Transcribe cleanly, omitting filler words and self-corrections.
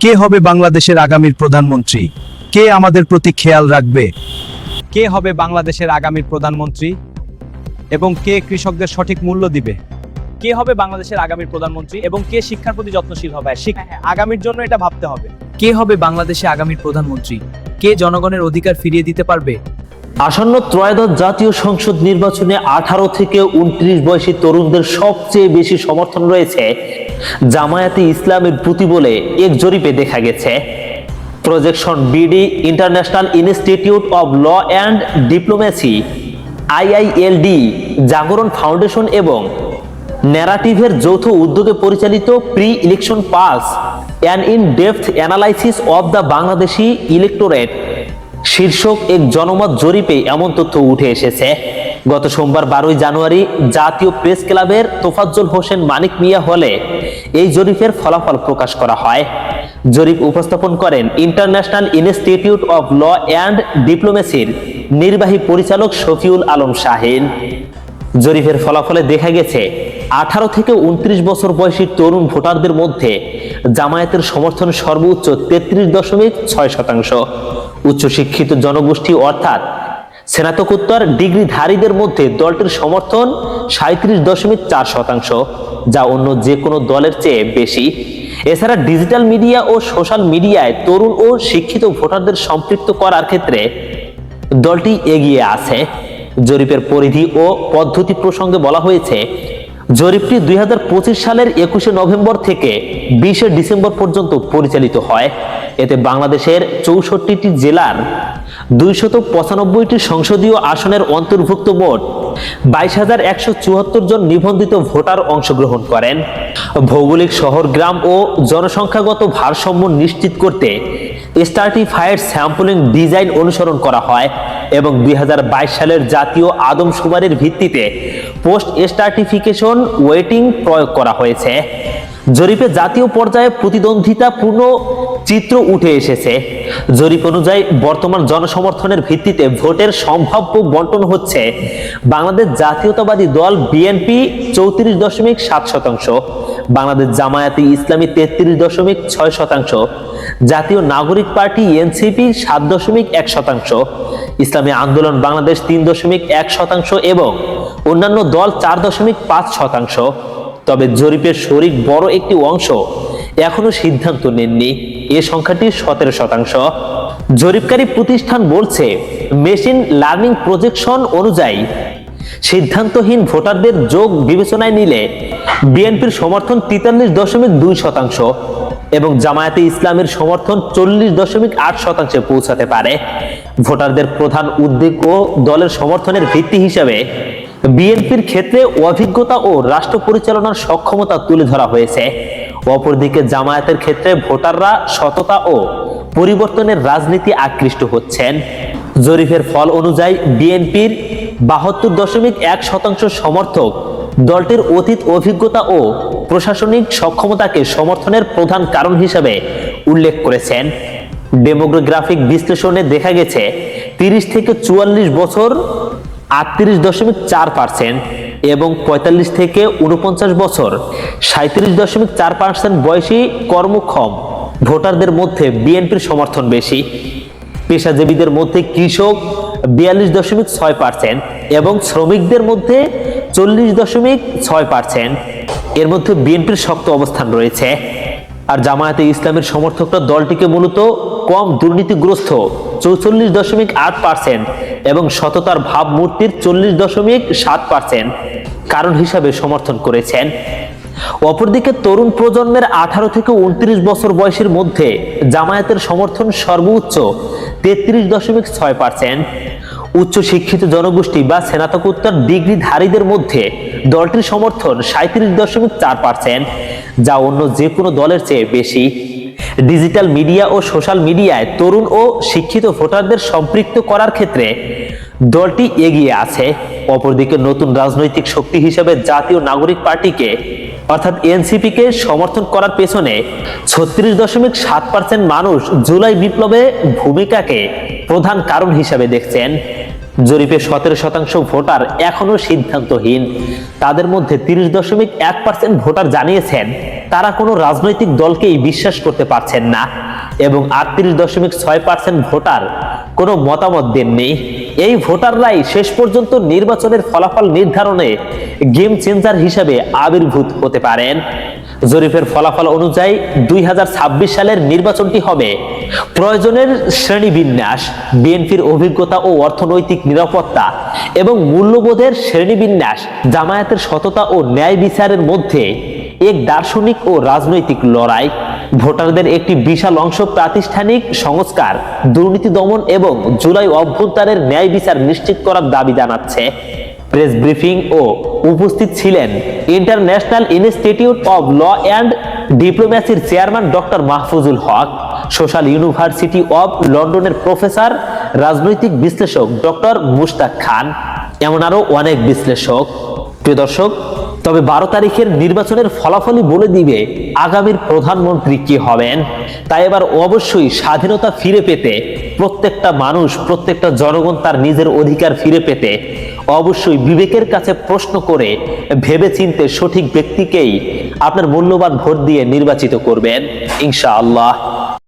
কে হবে বাংলাদেশের আগামীর প্রধানমন্ত্রী? কে আমাদের প্রতি খেয়াল রাখবে? কে হবে বাংলাদেশের আগামীর প্রধানমন্ত্রী এবং কে কৃষকদের সঠিক মূল্য দিবে? কে হবে বাংলাদেশের আগামীর প্রধানমন্ত্রী এবং কে শিক্ষার প্রতি যত্নশীল হবে? আগামীর জন্য এটা ভাবতে হবে। কে হবে বাংলাদেশে আগামীর প্রধানমন্ত্রী? কে জনগণের অধিকার ফিরিয়ে দিতে পারবে? আসন্ন ত্রয়োদশ জাতীয় সংসদ নির্বাচনে 18 থেকে 29 বয়সী তরুণদের সবচেয়ে বেশি সমর্থন রয়েছে জামায়াতে ইসলামের প্রতি বলে এক জরিপে দেখা গেছে। Projection BD, international institute of law and diplomacy, IILD, Jagoron foundation এবং ন্যারাটিভের যৌথ উদ্যোগে পরিচালিত pre election pulse and in depth analysis of the Bangladeshi electorate শীর্ষক এক জনমত জরিপে এমন তথ্য উঠে এসেছে। গত সোমবার 12 জানুয়ারি জাতীয় প্রেস ক্লাবের তোফাজ্জল হোসেন মানিক মিয়া হলে এই জরিপের ফলাফল প্রকাশ করা হয়। জরিপ উপস্থাপন করেন international institute of law and ডিপ্লোমেসির নির্বাহী পরিচালক শফিউল আলম শাহিন। জরিপের ফলাফলে দেখা গেছে 18 থেকে 29 বছর বয়সী তরুণ ভোটারদের মধ্যে জামায়াতের সমর্থন সর্বোচ্চ 33.6%। উচ্চশিক্ষিত জনগোষ্ঠী অর্থাৎ স্নাতকোত্তর ডিগ্রিধারীদের মধ্যে দলটির সমর্থন 37.4%, যা অন্য যে কোনো দলের চেয়ে বেশি। এছাড়া ডিজিটাল মিডিয়া ও সোশ্যাল মিডিয়ায় তরুণ ও শিক্ষিত ভোটারদের সম্পৃক্ত করার ক্ষেত্রে দলটি এগিয়ে আছে। জরিপের পরিধি ও পদ্ধতি প্রসঙ্গে বলা হয়েছে, জরিপটি 2025 সালের 21 নভেম্বর থেকে 20 ডিসেম্বর পর্যন্ত পরিচালিত হয়। এতে বাংলাদেশের 64টি জেলার 295টি সংসদীয় আসনের অন্তর্ভুক্ত মোট 22,174 জন নিবন্ধিত ভোটার অংশগ্রহণ করেন। ভৌগোলিক শহর, গ্রাম ও জনসংখ্যাগত ভারসাম্য নিশ্চিত করতে স্ট্রাটিফাইড স্যাম্পলিং ডিজাইন অনুসরণ করা হয় এবং 2022 সালের জাতীয় আদমশুমারির ভিত্তিতে পোস্ট স্ট্রাটিফিকেশন ওয়েটিং প্রয়োগ করা হয়েছে। জরিপে জাতীয় পর্যায়ে প্রতিদ্বন্দ্বিতাপূর্ণ চিত্র উঠে এসেছে। জরিপ অনুযায়ী বর্তমান জনসমর্থনের ভিত্তিতে ভোটের সম্ভাব্য বন্টন হচ্ছে: বাংলাদেশ জাতীয়তাবাদী দল বিএনপি 34.7%, বাংলাদেশ জামায়াতে ইসলামী 33.6%, জাতীয় নাগরিক পার্টি এনসিপি 7.1%, ইসলামী আন্দোলন বাংলাদেশ 3.1% এবং অন্যান্য দল 4.5%। তবে জরিপের শরিক বড় একটি অংশ এখনো সিদ্ধান্ত নেননি। এ সংখ্যাটি 17%। জরিপকারী প্রতিষ্ঠান বলছে, মেশিন লার্নিং প্রজেকশন অনুযায়ী সিদ্ধান্তহীন ভোটারদের যোগ বিবেচনায় নিলে বিএনপির সমর্থন 43.2% এবং জামায়াতে ইসলামের সমর্থন 40.8% পৌঁছাতে পারে। ভোটারদের প্রধান উদ্বেগ ও দলের সমর্থনের ভিত্তি হিসেবে বিএনপির ক্ষেত্রে অভিজ্ঞতা ও রাষ্ট্র পরিচালনার সক্ষমতা তুলে ধরা হয়েছে। অপরদিকে জামায়াতের ক্ষেত্রে ভোটাররা সততা ও পরিবর্তনের রাজনীতি আকৃষ্ট হচ্ছেন। জরিপের ফল অনুযায়ী বিএনপির 72.1% সমর্থক দলটির অতীত অভিজ্ঞতা ও প্রশাসনিক সক্ষমতাকে সমর্থনের প্রধান কারণ হিসেবে উল্লেখ করেছেন। ডেমোগ্রাফিক বিশ্লেষণে দেখা গেছে 30 থেকে 44 বছর 38.4% এবং 45 থেকে 49 বছর 37.4% বয়সী কর্মক্ষম ভোটারদের মধ্যে বিএনপির সমর্থন বেশি। পেশাজীবীদের মধ্যে কৃষক 42.6% এবং শ্রমিকদের মধ্যে 40.6%। এর মধ্যে বিএনপির শক্ত অবস্থান রয়েছে। আর জামায়াতে ইসলামের সমর্থকরা দলটিকে মূলত কম দুর্নীতিগ্রস্ত 44.8% এবং সততার ভাবমূর্তির 40.7% কারণ হিসাবে সমর্থন করেছেন। অপরদিকে তরুণ প্রজন্মের 18 থেকে 29 বছর বয়সের মধ্যে জামায়াতের সমর্থন সর্বোচ্চ 33.6%। উচ্চ শিক্ষিত জনগোষ্ঠী বা স্নাতকোত্তর ডিগ্রিধারীদের মধ্যে দলটির সমর্থন 37.4%, যা অন্য যে কোনো দলের চেয়ে বেশি। ডিজিটাল মিডিয়া ও সোশ্যাল মিডিয়ায় তরুণ ও শিক্ষিত ভোটারদের সম্পৃক্ত করার ক্ষেত্রে দলটি এগিয়ে আছে। অপরদিকে নতুন রাজনৈতিক শক্তি হিসেবে জাতীয় নাগরিক পার্টিকে অর্থাৎ এনসিপিকে সমর্থন করার পেছনে 36.7% মানুষ জুলাই বিপ্লবে ভূমিকাকে প্রধান কারণ হিসেবে দেখছেন। জরিপে 17% ভোটার এখনো সিদ্ধান্তহীন। তাদের মধ্যে 30.1% ভোটার জানিয়েছেন তারা কোনো রাজনৈতিক দলকেই বিশ্বাস করতে পারছেন না এবং 38.6% ভোটার কোনো মতামত দেননি। এই ভোটাররাই শেষ পর্যন্ত নির্বাচনের ফলাফল নির্ধারণে গেম চেঞ্জার হিসেবে আবির্ভূত হতে পারেন। জরিপের ফলাফল অনুযায়ী 2026 সালের নির্বাচনটি হবে প্রয়োজনের শ্রেণীবিন্যাস, বিএনপির অভিজ্ঞতা ও অর্থনৈতিক নিরাপত্তা এবং মূল্যবোধের শ্রেণীবিন্যাস, জামায়াতের সততা ও ন্যায় বিচারের মধ্যে এক দার্শনিক ও রাজনৈতিক লড়াই। ভোটারদের একটি বিশাল অংশ প্রাতিষ্ঠানিক সংস্কার, দুর্নীতি দমন এবং জুলাই অভ্যুত্থানের ন্যায় বিচার নিশ্চিত করার দাবি জানাচ্ছে। প্রেস ব্রিফিং ও উপস্থিত ছিলেন international institute of law and ডিপ্লোম্যাসির chairman doctor Mahfuzul Haque, social university of লন্ডনের প্রফেসর, রাজনৈতিক বিশ্লেষক ডক্টর মুশতাক খান, এমন আরো অনেক বিশ্লেষক। প্রিয় দর্শক, তবে 12 তারিখের নির্বাচনের ফলাফলই বলে দিবে আগামীর প্রধানমন্ত্রী কে হবেন। তাই এবার অবশ্যই স্বাধীনতা ফিরে পেতে প্রত্যেকটা মানুষ, প্রত্যেকটা জনগণ তার নিজের অধিকার ফিরে পেতে অবশ্যই বিবেকের কাছে প্রশ্ন করে ভেবেচিন্তে সঠিক ব্যক্তিকেই আপনার মূল্যবান ভোট দিয়ে নির্বাচিত করবেন ইনশাআল্লাহ।